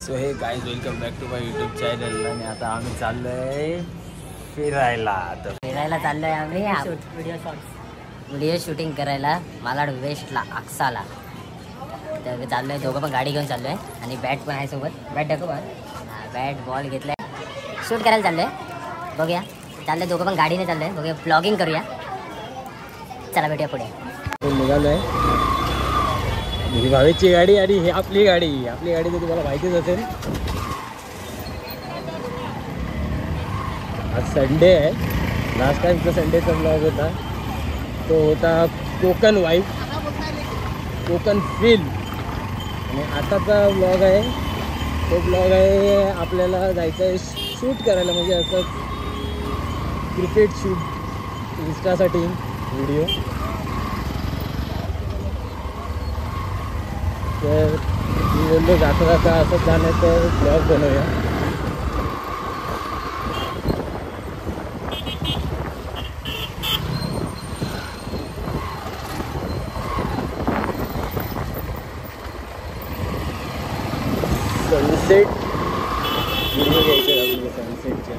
So hey guys, welcome back to my YouTube channel. आणि आता आम्ही चाललोय फिरायला. चाललोय आम्ही व्हिडिओ शूटिंग करायला मालाड वेस्टला अक्साला. तर चाललोय, दोघं पण गाडी घेऊन चाललोय आणि बॅट पण आहे सोबत. बॅट दाखव बॉल. बॅट बॉल घेतलाय, शूट करायला चाललोय. बघूया, चाललंय दोघं पण गाडीने चाललोय. बघूया, ब्लॉगिंग करूया. चला भेटूया पुढे. निघालोय. ही भावेची गाडी आणि ही आपली गाडी तर तुम्हाला माहितीच असेल. आज संडे आहे. लास्ट टाइमचा संडेचा ब्लॉग होता, तो होता कोकण वाईब, कोकण फील. आणि आताचा ब्लॉग आहे, तो ब्लॉग आहे आपल्याला जायचं आहे शूट करायला. म्हणजे असं क्रिकेट शूट, इंस्टासाठी व्हिडिओ. तर मी बोललो जाता असंच जाण्याचं ब्लॉग बनवूया. सनसेट व्हिडिओ घ्यायचे आपल्याला, सनसेटच्या.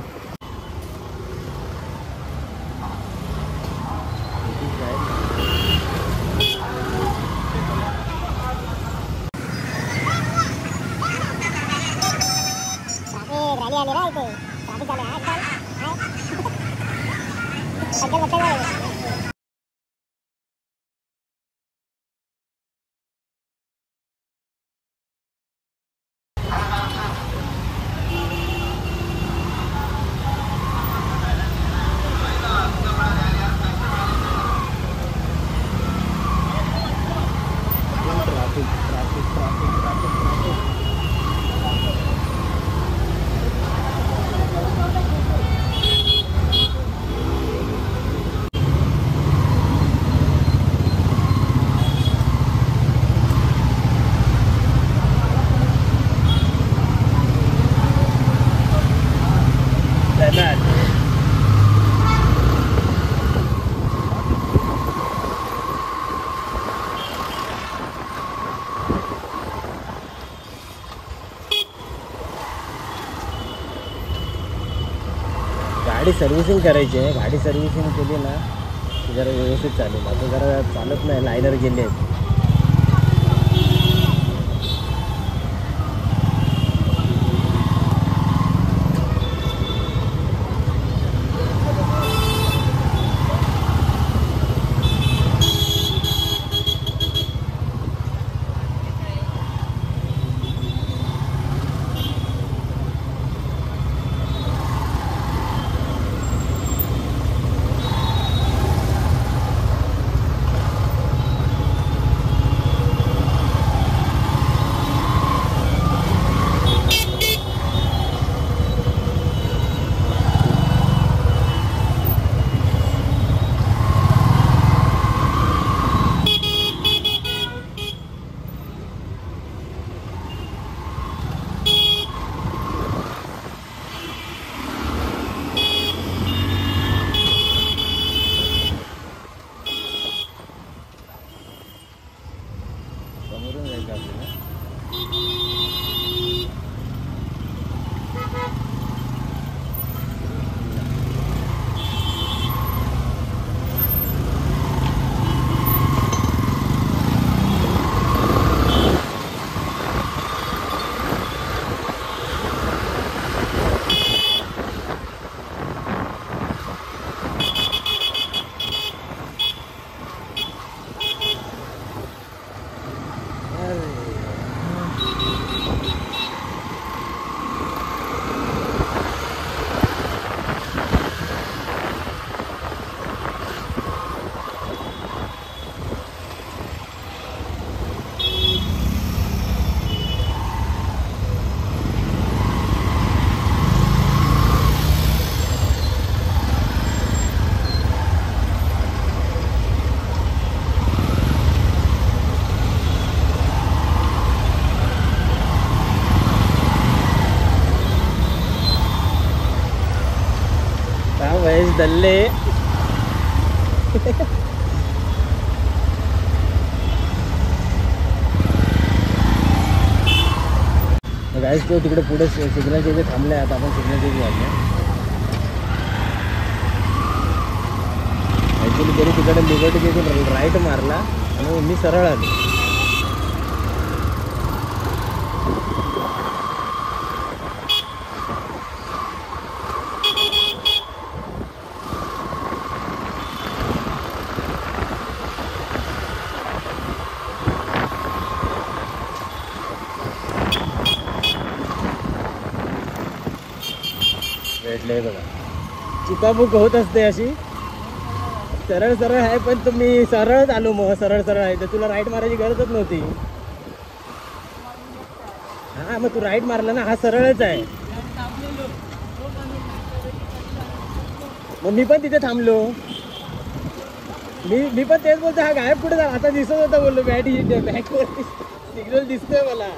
गाडी सर्व्हिसिंग करायची आहे. गाडी सर्व्हिसिंग केली ना की जरा व्यवस्थित चालेल. आता जरा चालत नाही, लायनर गेले आहेत. चालले. गाईस तो तिकडे पुढे सिग्नलच्या इथे थांबले. आता आपण सिग्नलच्या इथे वाढलो. ॲक्च्युली तरी तिकडे लिबर्टी तिथून राईट मारला आणि मी सरळ आलो. भेटले बघा. चुकाबुक होत असते अशी. सरळ सरळ आहे पण तुम्ही सरळच आलो. मग सरळ सरळ आहे तर तुला राईट मारायची गरजच नव्हती. हा मग तू राईट मारला ना. हा सरळच आहे. मग मी पण तिथे थांबलो. मी पण तेच बोलतो. हा गायब कुठे झाला. आता दिसत होता बोललो. बॅकवरती सिग्नल दिसतोय मला.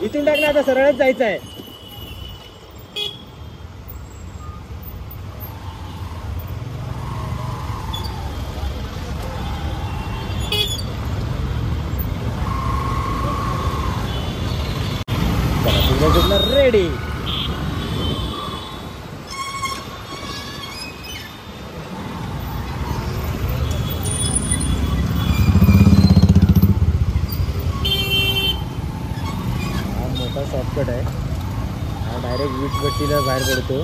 इथून टाकलं. आता सरळच जायचं आहे. रेडी. मोठा शॉर्टकट आहे हा. डायरेक्ट वीटभट्टीला बाहेर पडतो.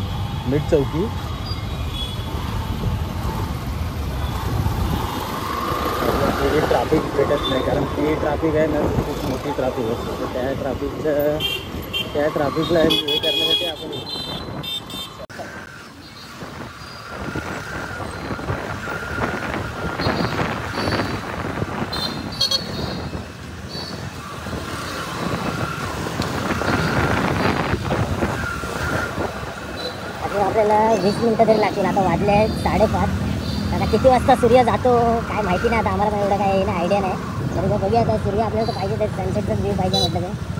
मीठ चौकी. ट्रॅफिक भेटत नाही कारण ती ट्रॅफिक आहे ना खूप मोठी ट्रॅफिक असते. तर त्या ट्रॅफिकला हे करण्यासाठी आपण आपल्याला 20 मिनिटं तरी लागतील. आता वाजले आहेत 5:30. आता किती वाजता सूर्य जातो काय माहिती नाही. आता आम्हाला पण एवढं काय आयडिया नाही. तरी मग बघूया आता सूर्य आपल्याला तर पाहिजे. सनसेटचा व्ह्यू पाहिजे म्हटलं काय.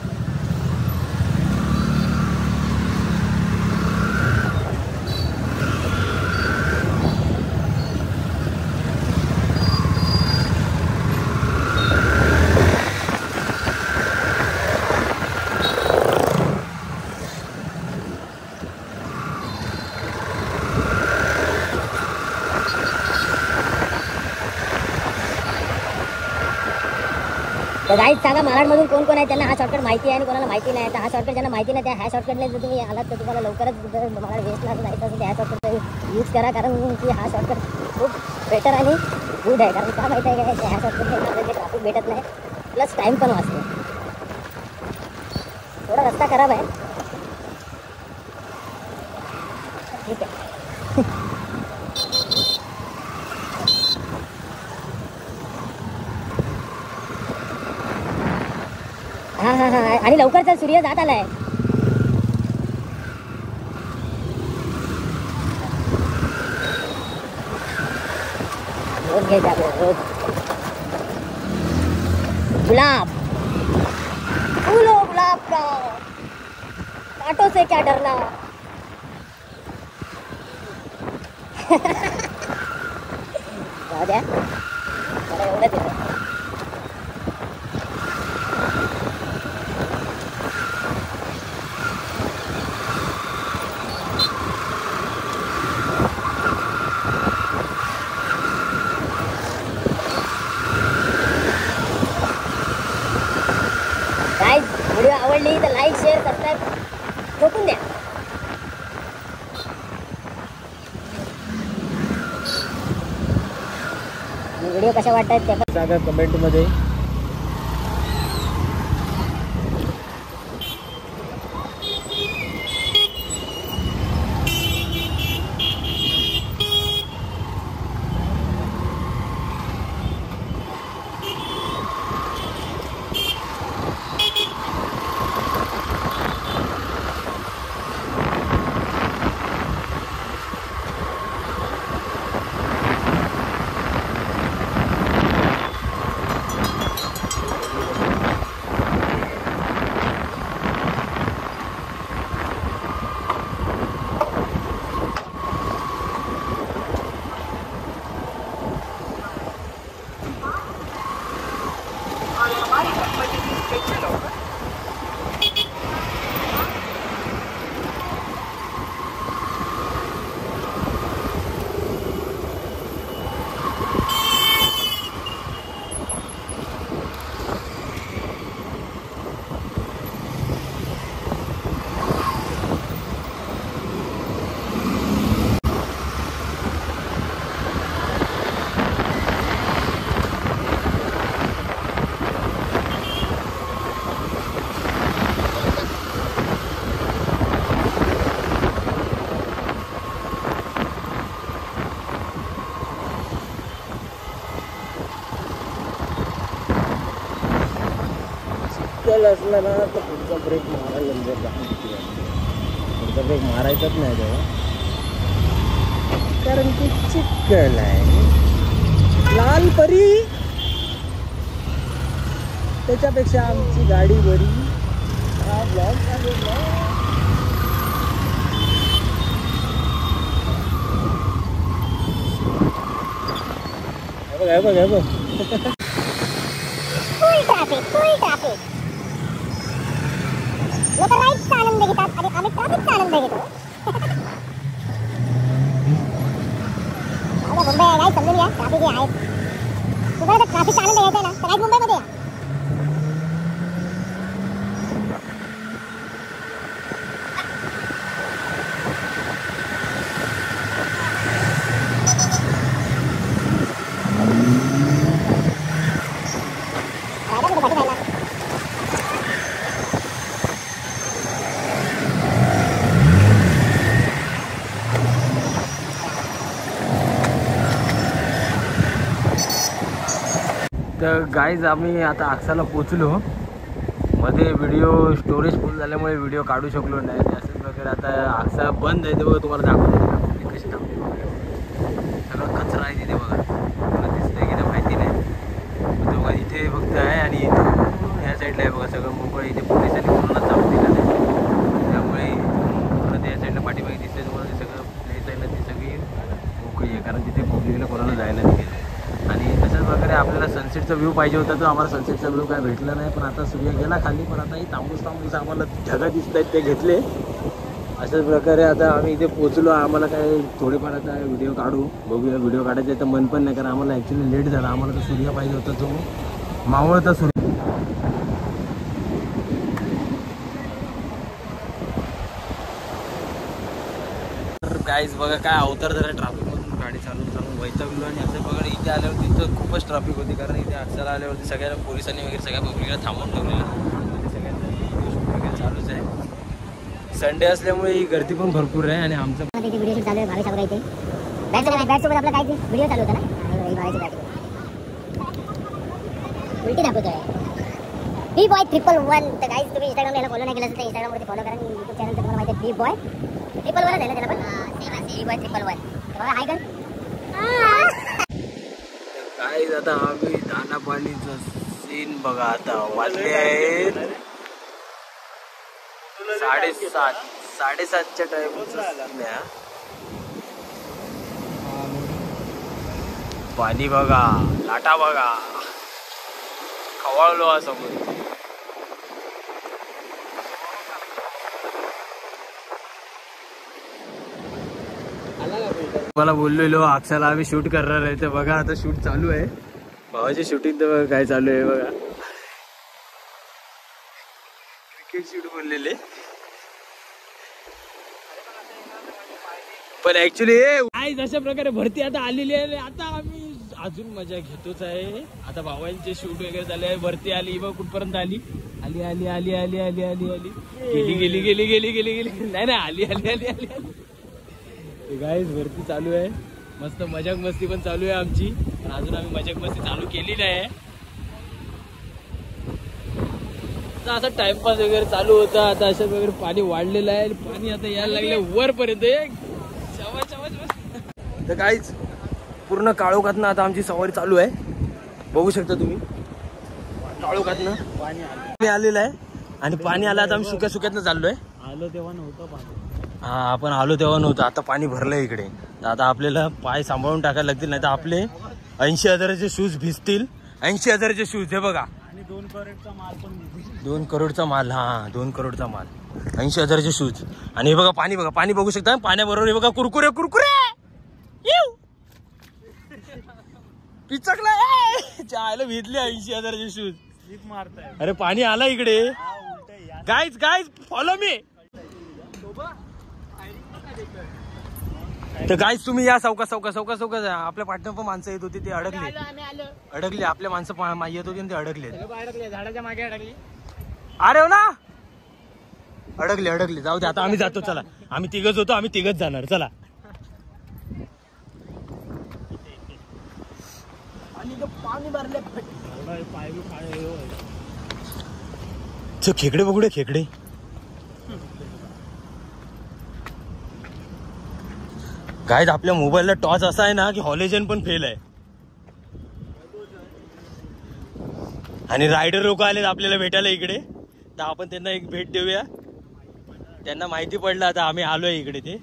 तर गाईज सांगा मालाडमधून कोण कोण आहे त्यांना हा शॉर्टकट माहिती आहे आणि कोणाला माहिती नाही. तर हा शॉर्टकट ज्यांना माहिती नाही त्या ह्या शॉर्टकटने जर तुम्ही आलात तर तुम्हाला लवकरच मालाड वेस्टला जायचं असेल तर ह्या शॉर्टकट यूज करा. कारण की हा शॉर्टकट खूप बेटर आणि गुड आहे. कारण का माहिती आहे का ह्या शॉर्टकटने ट्रॅफिक भेटत नाही प्लस टाईम पण वाचतो. थोडा रस्ता खराब आहे. ठीक आहे. हां हां हां आणि लवकर चल सूर्य जात आलाय. रोज घ्यायचा आपल्याला रोज. गुलाब फूलो गुलाब का कांटों से क्या डरना. जाऊ द्या मला एवढंच येतं. व्हिडिओ आवडली तर लाईक शेअर सबस्क्राईब ठोकून द्या. व्हिडिओ कशा वाटतात त्या सांगा कमेंटमध्ये. असला ना तर पुढचा ब्रेक मारायला पुढचा ब्रेक मारायचाच नाही तेव्हा, कारण की चिखल आहे. लाल परी त्याच्यापेक्षा आमची गाडी बरी. हा ब्लॉग चालू बघ बघ बघ. Full traffic. लोक राईटचा आनंद घेतात आणि आम्ही ट्रॅफिकचा आनंद घेतो. मुंबई आहे काय समजून घ्या, ट्रॅफिक हे आहे. तुम्हाला जर ट्रॅफिकचा आनंद घ्यायचा ना तर राईट मुंबईमध्ये या. तर गाईज आम्ही आता अक्साला पोचलो. मध्ये व्हिडिओ स्टोरेज फुल झाल्यामुळे व्हिडिओ काढू शकलो नाही. अशाच प्रकारे आता अक्सा बंद आहे. ते बघा तुम्हाला दाखवतो कशी थांबली. सगळं कचरा आहे तिथे बघा. तुम्हाला दिसतंय की नाही माहिती नाही. तो बघा इथे फक्त आहे आणि ह्या साईडला आहे बघा सगळं मोकळं. इथे पोलिसांनी कोणाला जाऊ दिलं नाही, त्यामुळे पूर्ण त्या साईडला पाठीमागे दिसतंय तुम्हाला. ते सगळं प्लेस आहे ना ती सगळी मोकळी आहे, कारण तिथे पब्लिकला कोणाला जायला नाही गेलं. आणि तशाच प्रकारे आपल्याला सनसेटचा व्ह्यू पाहिजे होता, तर आम्हाला सनसेटचा व्ह्यू काय भेटला नाही. पण आता सूर्य गेला खाली, पण आता ही तांबूस आम्हाला ढगा दिसत आहेत ते घेतले. अशाच प्रकारे आता आम्ही इथे पोचलो. आम्हाला काय थोडेफार आता व्हिडिओ काढू बघूया. व्हिडिओ काढायचं तर मन पण नाही, कारण आम्हाला ॲक्च्युली लेट झाला. आम्हाला तर सूर्य पाहिजे होता, जो मावळता सूर्य. तर गाईज बघा काय अवतार झाला ट्रॅफिकमधून गाडी चालवून वैतागलो. आणि असं बघा इथे आल्यावरती तर खूपच ट्रॅफिक होती, कारण इथे अक्षरला आल्यावरती सगळ्या पोलिसांनी वगैरे सगळ्या पब्लिकला थांबवून ठेवलेलं. सगळ्यांचं गोष्ट वगैरे चालूच आहे. संडे असल्यामुळे ही गर्दी पण भरपूर आहे. आणि आमचं व्हिडिओ शूट चालू आहे भावेश बघा. इथे बॅट सोबत आपला काय व्हिडिओ चालू होता ना, भावेशची बॅट उलटी दाखवतोय. B-Boy 111. तर गाईज तुम्ही इंस्टाग्रामला याला फॉलो नाही केलं तर इंस्टाग्रामवरती फॉलो करा. यूट्यूब चॅनल तर तुम्हाला माहिती आहे B-Boy 111 आहे ना त्याला पण. B-Boy 111 बघा. हाय कर काय आता आम्ही दाना पाणीचा सीन बघा. आता वाजले आहेत 7:30च्या टाइम. पाणी बघा, लाटा बघा, खवळलो हा समुद्र. मला बोललेलो अक्षाला आम्ही शूट करणार आहे, तर बघा आता शूट चालू आहे. भावाची शूटिंग तर काय चालू आहे बघा. क्रिकेट शूट बोललेले, पण ऍक्च्युली अशा प्रकारे भरती आता आलेली आहे. आता आम्ही अजून मजा घेतोच आहे. आता भावांचे शूट वगैरे झाले, भरती आली बघ कुठपर्यंत आली. आली आली आली आली आली आली आली गेली गेली गेली गेली गेली गेली नाही ना आली आली आली आली आली. गाईज भरती चालू आहे, मस्त मजाक मस्ती पण चालू आहे आमची. पण अजून आम्ही मजाक मस्ती चालू केली नाही. असं टाइमपास वगैरे चालू होता. आता अशा वगैरे पाणी वाढलेलं आहे. पाणी आता यायला लागलं वरपर्यंत. तर काहीच पूर्ण काळोखातनं आता आमची सवारी चालू आहे. बघू शकता तुम्ही काळोखातनं पाणी आलेलं आहे. आणि पाणी आलं आता आम्ही सुक्या सुक्यातनं चाललोय. आलो तेव्हा नव्हतं पाणी. हा आपण आलो तेव्हा नव्हतं, आता पाणी भरलंय इकडे. तर आता आपल्याला पाय सांभाळून टाकायला लागतील, नाही तर आपले 80,000चे शूज भिजतील. 80,000चे शूज हे बघा. आणि 2 करोडचा माल पण दिसतो. 2 करोडचा माल. हा 2 करोडचा माल, 80,000चे शूज. आणि हे बघा पाणी बघा, पाणी बघू शकता. पाण्याबरोबर हे बघा कुरकुरे कुरकुरे पिचकला चायला भिजले 80,000चे शूज. स्लिप मारताय. अरे पाणी आला इकडे. Guys guys follow me. तर गाईज तुम्ही या सावकाश सावकाश सावकाश सावकाश. आपल्या पाठनं पण माणसं येत होती, ते अडकले. आपले माणसं येत होती आणि ते अडकले. झाडाच्या मागे अडकली. अरे हो ना, अडकले. जाऊ दे आता आम्ही जातो. चला आम्ही तिघच होतो, आम्ही तिघच जाणार. चला पाणी भरले. आईचं खेकडे बघूडे खेकडे. गाईज आपल्या मोबाईलला टॉर्च असा आहे ना की हॉलोजन पण फेल आहे. आणि रायडर लोक आलेत आपल्याला भेटायला इकडे, तर आपण त्यांना एक भेट देऊया. त्यांना माहिती पडलं आता आम्ही आलोय इकडे, ते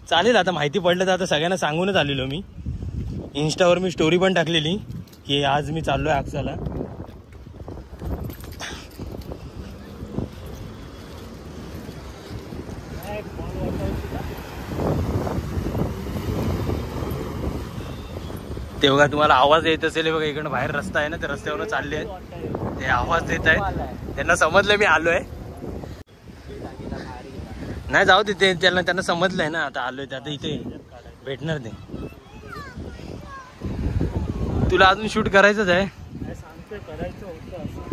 चालेल. आता माहिती पडलं तर आता सगळ्यांना सांगूनच आलेलो मी. इंस्टावर मी स्टोरी पण टाकलेली की आज मी चाललोय अक्साला. ते बघा तुम्हाला आवाज येत असेल बघा, इकडनं बाहेर रस्ता आहे ना, त्या रस्त्यावरून चालले आहेत, ते आवाज देत आहेत. त्यांना समजलं मी आलोय. नाही जाऊ दे, त्यांना समजलंय ना आता आलोय ते, आता इथे भेटणार ते. तुला अजून शूट करायचंच आहे. करायचं होतं असं.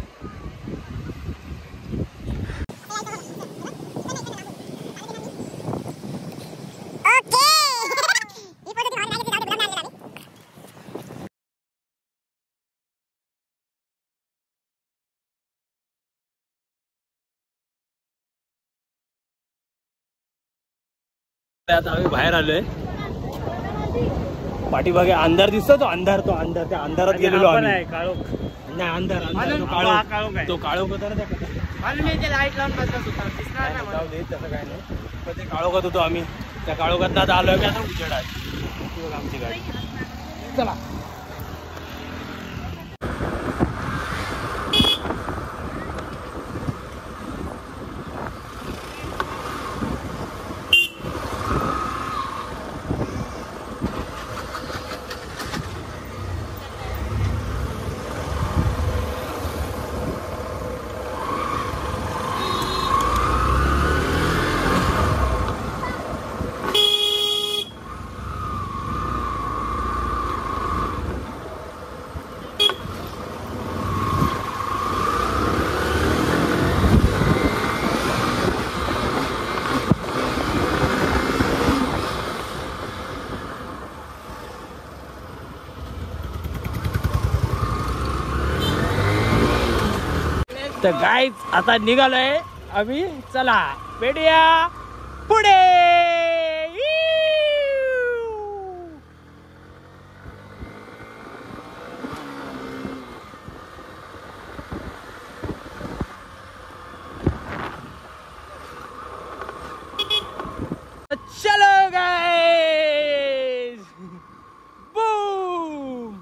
आता आम्ही बाहेर आलोय. पाठीमागे अंधार दिसतो, तो अंधार त्या अंधारात गेलेलो आम्ही. नाही अंधार तो काळोख होता ना, त्या लाईट लावून बसला सुद्धा दिसणार नाही. जाऊ दे तसं काय नाही, पण ते काळोखात होतो आम्ही. त्या काळोखात आता आलोय की आता उजेड आहे. बघ आमची गाडी. चला तर गाईज आता निघालोय आम्ही. चला भेटूया पुढे. चलो गाईज, बूम.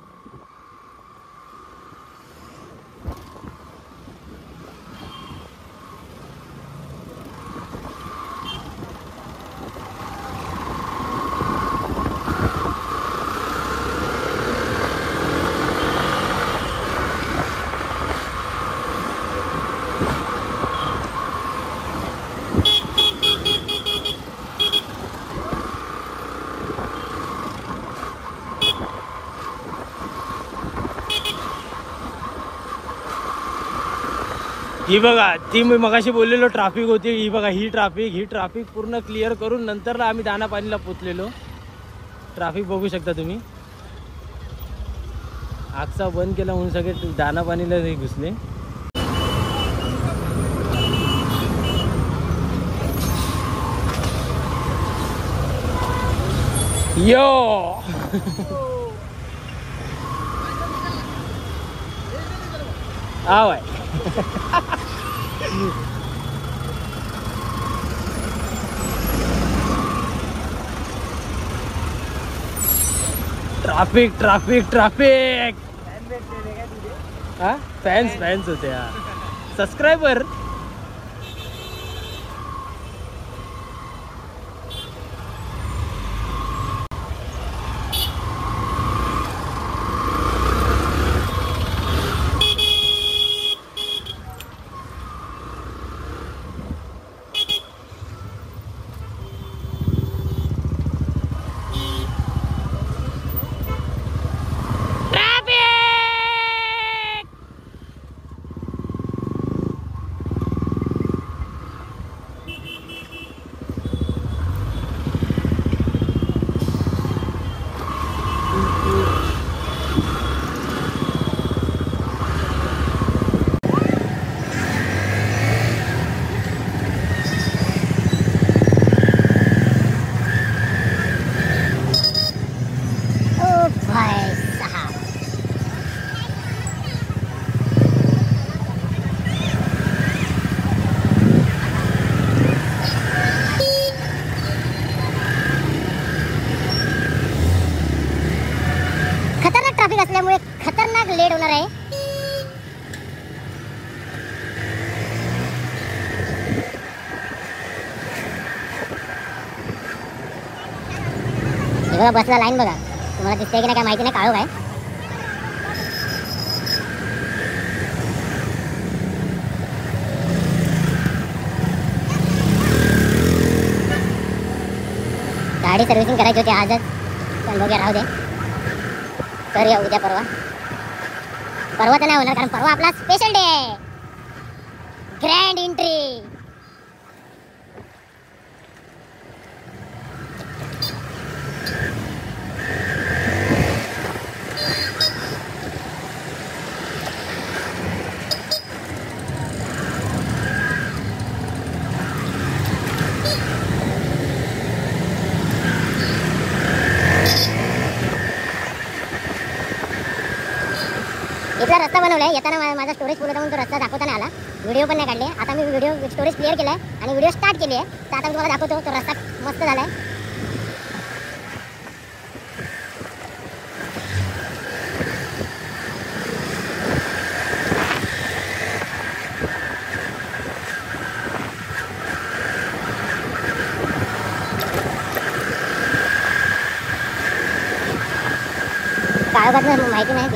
ही बघा, ती मी मगाशी बोललेलो ट्रॅफिक होती, ही बघा ही ट्रॅफिक पूर्ण क्लिअर करून नंतर आम्ही दानापाणीला पोचलेलो. ट्रॅफिक बघू शकता तुम्ही. आगचा बंद केला म्हणून सगळे दानापाणीला घुसले. यो आवाय. ट्रॅफिक. हा फॅन्स होते. सबस्क्रायबर. हे बघा बसला लाईन बघा, तुम्हाला दिसतंय की नाही काय माहिती नाही, काळो काय. गाडी सर्व्हिसिंग करायची होती आजच, पण बघूया राहू दे, करूया उद्या परवा. परवा तर नाही होणार कारण परवा आपला स्पेशल डे आहे, ग्रँड एंट्री. इथला रस्ता बनवलाय, येताना माझा स्टोरेज फुल होता म्हणून तो रस्ता दाखवता नाही आला, व्हिडिओ पण नाही काढले. आता मी व्हिडिओ स्टोरेज क्लिअर केलाय आणि व्हिडिओ स्टार्ट केली आहे, तर आता मी तुम्हाला दाखवतो. तो रस्ता मस्त झालाय. काळोखात माहिती नाही.